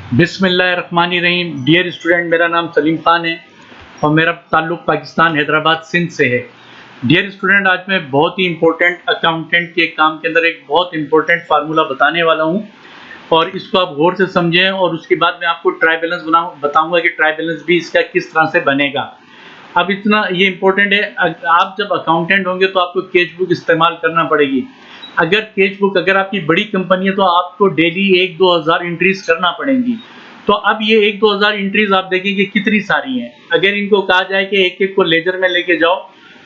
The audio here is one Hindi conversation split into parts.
बिस्मिल्लाहिर्रहमानिर्रहीम। डियर स्टूडेंट, मेरा नाम सलीम खान है और मेरा ताल्लुक़ पाकिस्तान हैदराबाद सिंध से है। डियर स्टूडेंट, आज मैं बहुत ही इम्पोर्टेंट अकाउंटेंट के काम के अंदर एक बहुत इम्पोर्टेंट फार्मूला बताने वाला हूँ और इसको आप गौर से समझें और उसके बाद मैं आपको ट्राई बैलेंस बताऊँगा कि ट्राई बैलेंस भी इसका किस तरह से बनेगा। अब इतना ये इम्पोर्टेंट है, आप जब अकाउंटेंट होंगे तो आपको कैश बुक इस्तेमाल करना पड़ेगी। अगर आपकी बड़ी कंपनी है तो आपको डेली 1-2 हज़ार एंट्रीज करना पड़ेंगी। तो अब ये 1-2 हज़ार एंट्रीज आप देखेंगे कितनी सारी हैं। अगर इनको कहा जाए कि एक एक को लेजर में लेके जाओ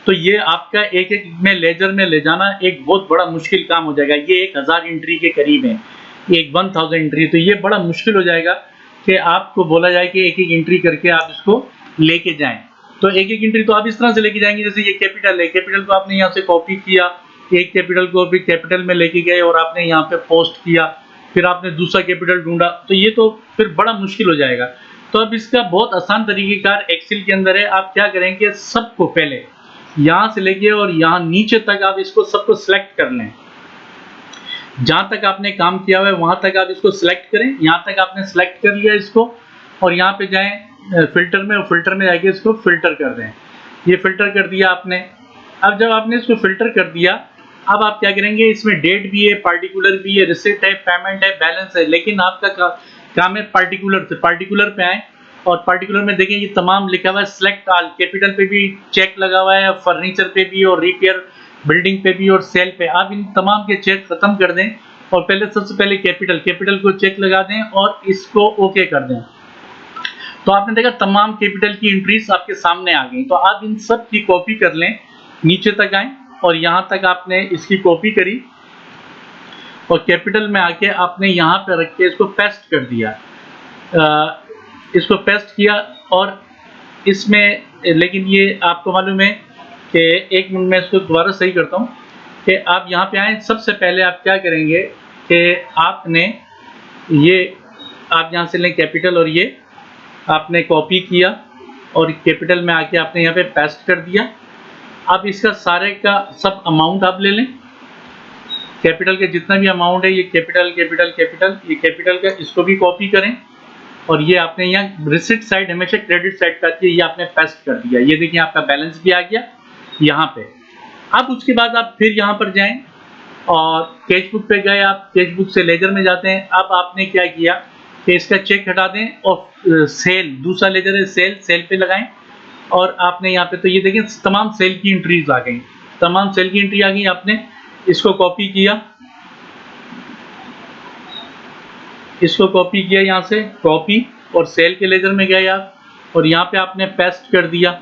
तो ये आपका एक एक में लेजर में ले जाना एक बहुत बड़ा मुश्किल काम हो जाएगा। ये 1000 एंट्री के करीब है, एक 1000 एंट्री, तो ये बड़ा मुश्किल हो जाएगा कि आपको बोला जाए कि एक एक एंट्री करके आप इसको लेके जाएं। तो एक एक एंट्री तो आप इस तरह से लेके जाएंगे, जैसे ये कैपिटल है, कैपिटल को आपने यहाँ से कॉपी किया, एक कैपिटल को भी कैपिटल में लेके गए और आपने यहाँ पे पोस्ट किया, फिर आपने दूसरा कैपिटल ढूंढा, तो ये तो फिर बड़ा मुश्किल हो जाएगा। तो अब इसका बहुत आसान तरीक़ेकार एक्सेल के अंदर है। आप क्या करेंगे, सबको पहले यहाँ से लेके और यहाँ नीचे तक आप इसको सबको सिलेक्ट कर लें। जहाँ तक आपने काम किया हुआ है वहाँ तक आप इसको सिलेक्ट करें। यहाँ तक आपने सिलेक्ट कर लिया इसको और यहाँ पे जाएं फिल्टर में, और फिल्टर में जाके इसको फिल्टर कर दें। ये फिल्टर कर दिया आपने। अब जब आपने इसको फिल्टर कर दिया, अब आप क्या करेंगे, इसमें डेट भी है, पार्टिकुलर भी है, रिसिप्ट है, पेमेंट है, बैलेंस है, लेकिन आपका काम है पार्टिकुलर से। पार्टिकुलर पे आए और पार्टिकुलर में देखें ये तमाम लिखा हुआ है सिलेक्ट ऑल। कैपिटल पे भी चेक लगा हुआ है, फर्नीचर पे भी और रिपेयर बिल्डिंग पे भी और सेल पे। आप इन तमाम के चेक खत्म कर दें और पहले सबसे पहले कैपिटल को चेक लगा दें और इसको ओके कर दें। तो आपने देखा तमाम कैपिटल की एंट्रीज आपके सामने आ गई। तो आप इन सब की कॉपी कर लें, नीचे तक आए और यहाँ तक आपने इसकी कॉपी करी और कैपिटल में आके आपने यहाँ पे रख के इसको पेस्ट कर दिया। इसको पेस्ट किया और इसमें, लेकिन ये आपको मालूम है कि एक मिनट में इसको दोबारा सही करता हूँ कि आप यहाँ पे आए। सबसे पहले आप क्या करेंगे कि आपने ये, आप यहाँ से लें कैपिटल और ये आपने कॉपी किया और कैपिटल में आके आपने यहाँ पे पेस्ट कर दिया। अब इसका सारे का सब अमाउंट आप ले लें, कैपिटल के जितना भी अमाउंट है, ये कैपिटल ये कैपिटल का, इसको भी कॉपी करें और ये आपने यहाँ रिसिप्ट साइड हमेशा क्रेडिट साइड पे आती है, ये आपने पेस्ट कर दिया। ये देखिए आपका बैलेंस भी आ गया यहाँ पे। अब उसके बाद आप फिर यहाँ पर जाएं और कैश बुक पे गए, आप कैश बुक से लेजर में जाते हैं। अब आपने क्या किया कि इसका चेक हटा दें और सेल, दूसरा लेजर है सेल पे लगाएं और आपने यहाँ पे, तो ये देखें तमाम सेल की एंट्रीज आ गई, तमाम सेल की एंट्री आ गई। आपने इसको कॉपी किया, इसको कॉपी किया, यहाँ से कॉपी और सेल के लेजर में गए आप और यहाँ पे आपने पेस्ट कर दिया।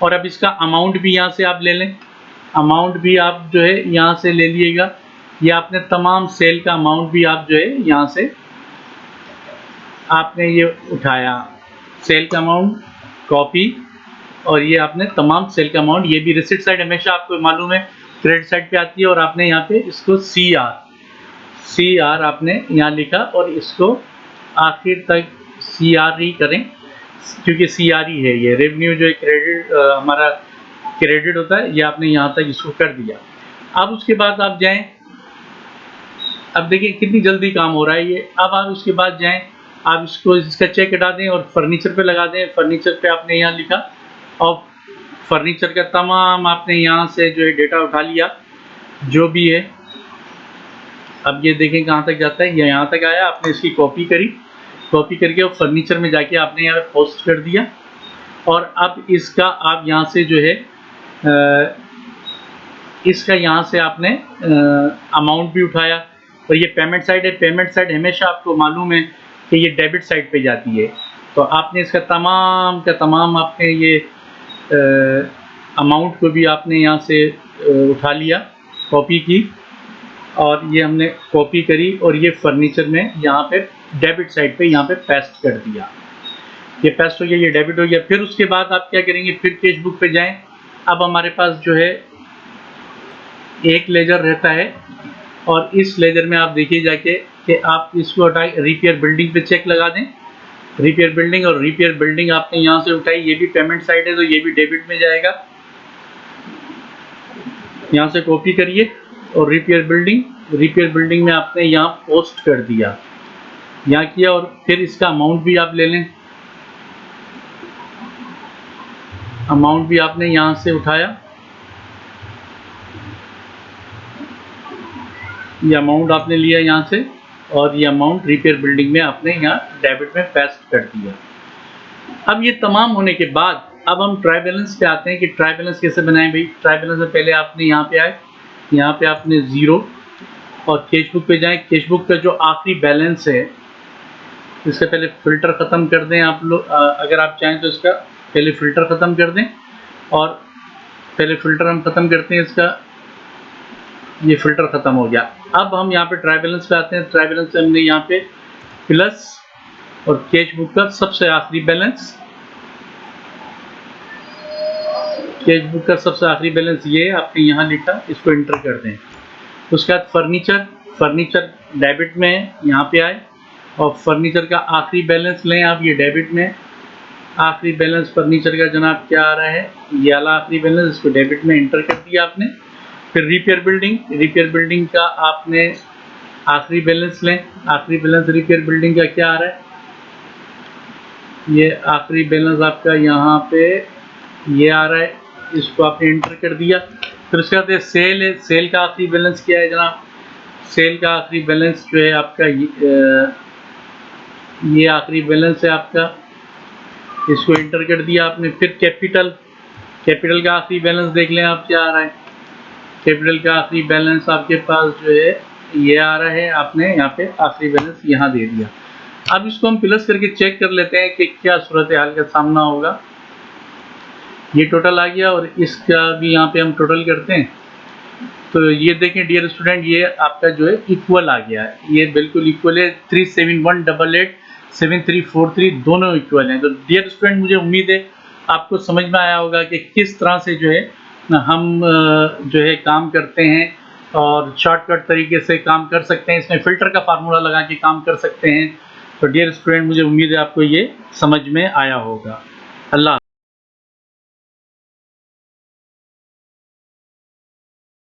और अब इसका अमाउंट भी यहाँ से आप ले लें, अमाउंट भी आप जो है यहाँ से ले लीजिएगा। ये आपने तमाम सेल का अमाउंट भी आप जो है यहाँ से आपने ये उठाया, सेल का अमाउंट कॉपी और ये आपने तमाम सेल का अमाउंट, ये भी रिसिप्ट साइड हमेशा आपको मालूम है क्रेडिट साइड पे आती है और आपने यहाँ पे इसको सी आर आपने यहाँ लिखा और इसको आखिर तक CR ही करें क्योंकि CR ही है, ये रेवेन्यू जो है क्रेडिट हमारा क्रेडिट होता है, ये आपने यहाँ तक इसको कर दिया। अब उसके बाद आप जाएं, अब देखिए कितनी जल्दी काम हो रहा है ये। अब आप उसके बाद जाएं, आप इसको इसका चेक हटा दें और फर्नीचर पे लगा दें। फर्नीचर पे आपने यहाँ लिखा और फर्नीचर का तमाम आपने यहाँ से जो है डेटा उठा लिया जो भी है। अब ये देखें कहाँ तक जाता है, ये यहाँ तक आया, आपने इसकी कॉपी करी, कॉपी करके और फर्नीचर में जाके आपने यहाँ पे पोस्ट कर दिया। और अब इसका आप यहाँ से जो है इसका यहाँ से आपने अमाउंट भी उठाया और ये पेमेंट साइड है। पेमेंट साइड हमेशा आपको मालूम है कि ये डेबिट साइड पे जाती है, तो आपने इसका तमाम का तमाम आपने ये अमाउंट को भी आपने यहाँ से उठा लिया, कॉपी की और ये हमने कॉपी करी और ये फर्नीचर में यहाँ पे डेबिट साइड पे यहाँ पे पेस्ट कर दिया। ये पेस्ट हो गया, ये डेबिट हो गया। फिर उसके बाद आप क्या करेंगे, फिर कैश बुक पे जाएं। अब हमारे पास जो है एक लेजर रहता है और इस लेजर में आप देखिए जाके कि आप इसको हटाए, रिपेयर बिल्डिंग पे चेक लगा दें, रिपेयर बिल्डिंग, और रिपेयर बिल्डिंग आपने यहाँ से उठाई, ये भी पेमेंट साइड है तो ये भी डेबिट में जाएगा। यहाँ से कॉपी करिए और रिपेयर बिल्डिंग में आपने यहाँ पोस्ट कर दिया। यहाँ किया और फिर इसका अमाउंट भी आप ले लें। अमाउंट भी आपने यहाँ से उठाया, ये अमाउंट आपने लिया यहाँ से और ये अमाउंट रिपेयर बिल्डिंग में आपने यहाँ डेबिट में पेस्ट कर दिया। अब ये तमाम होने के बाद अब हम ट्राई बैलेंस पे आते हैं कि ट्राई बैलेंस कैसे बनाएं भाई। ट्राई बैलेंस में पहले आपने यहाँ पे आए, यहाँ पे आपने 0 और कैश बुक पे जाएं। कैश बुक का जो आखिरी बैलेंस है इससे पहले फ़िल्टर ख़त्म कर दें आप लोग, अगर आप चाहें तो इसका पहले फ़िल्टर ख़त्म कर दें और पहले फ़िल्टर हम ख़त्म करते हैं इसका, ये फ़िल्टर ख़त्म हो गया। अब हम यहाँ पे ट्राई बैलेंस पे आते हैं। ट्राई बैलेंस हमने यहाँ पे प्लस और कैश बुक का सबसे आखिरी बैलेंस, कैश बुक का सबसे आखिरी बैलेंस ये आपने यहाँ लिखा, इसको इंटर कर दें। उसके बाद फर्नीचर डेबिट में है, यहाँ पे आए और फर्नीचर का आखिरी बैलेंस लें आप, ये डेबिट में। आखिरी बैलेंस फर्नीचर का जनाब क्या आ रहा है, ये वाला आखिरी बैलेंस, इसको डेबिट में इंटर कर दिया आपने। फिर रिपेयर बिल्डिंग का आपने आखिरी बैलेंस लें। आखिरी बैलेंस रिपेयर बिल्डिंग का क्या आ रहा है, ये आखिरी बैलेंस आपका यहाँ पे ये आ रहा है, इसको आपने इंटर कर दिया। फिर उसके बाद सेल है, सेल का आखिरी बैलेंस क्या है जनाब, सेल का आखिरी बैलेंस जो है आपका ये आखिरी बैलेंस है आपका, इसको इंटर कर दिया आपने। फिर कैपिटल का आखिरी बैलेंस देख लें आप क्या आ रहा है। कैपिटल का आखिरी बैलेंस आपके पास जो है ये आ रहा है, आपने यहाँ पे आखिरी बैलेंस यहाँ दे दिया। अब इसको हम प्लस करके चेक कर लेते हैं कि क्या सूरत हाल का सामना होगा। ये टोटल आ गया और इसका भी यहाँ पे हम टोटल करते हैं तो ये देखें डियर स्टूडेंट, ये आपका जो है इक्वल आ गया है, ये बिल्कुल इक्वल है। 371887343 दोनों इक्वल हैं। तो डियर स्टूडेंट मुझे उम्मीद है आपको समझ में आया होगा कि किस तरह से जो है हम जो है काम करते हैं और शॉर्टकट तरीके से काम कर सकते हैं। इसमें फ़िल्टर का फार्मूला लगा के काम कर सकते हैं। तो डियर स्टूडेंट मुझे उम्मीद है आपको ये समझ में आया होगा। अल्लाह।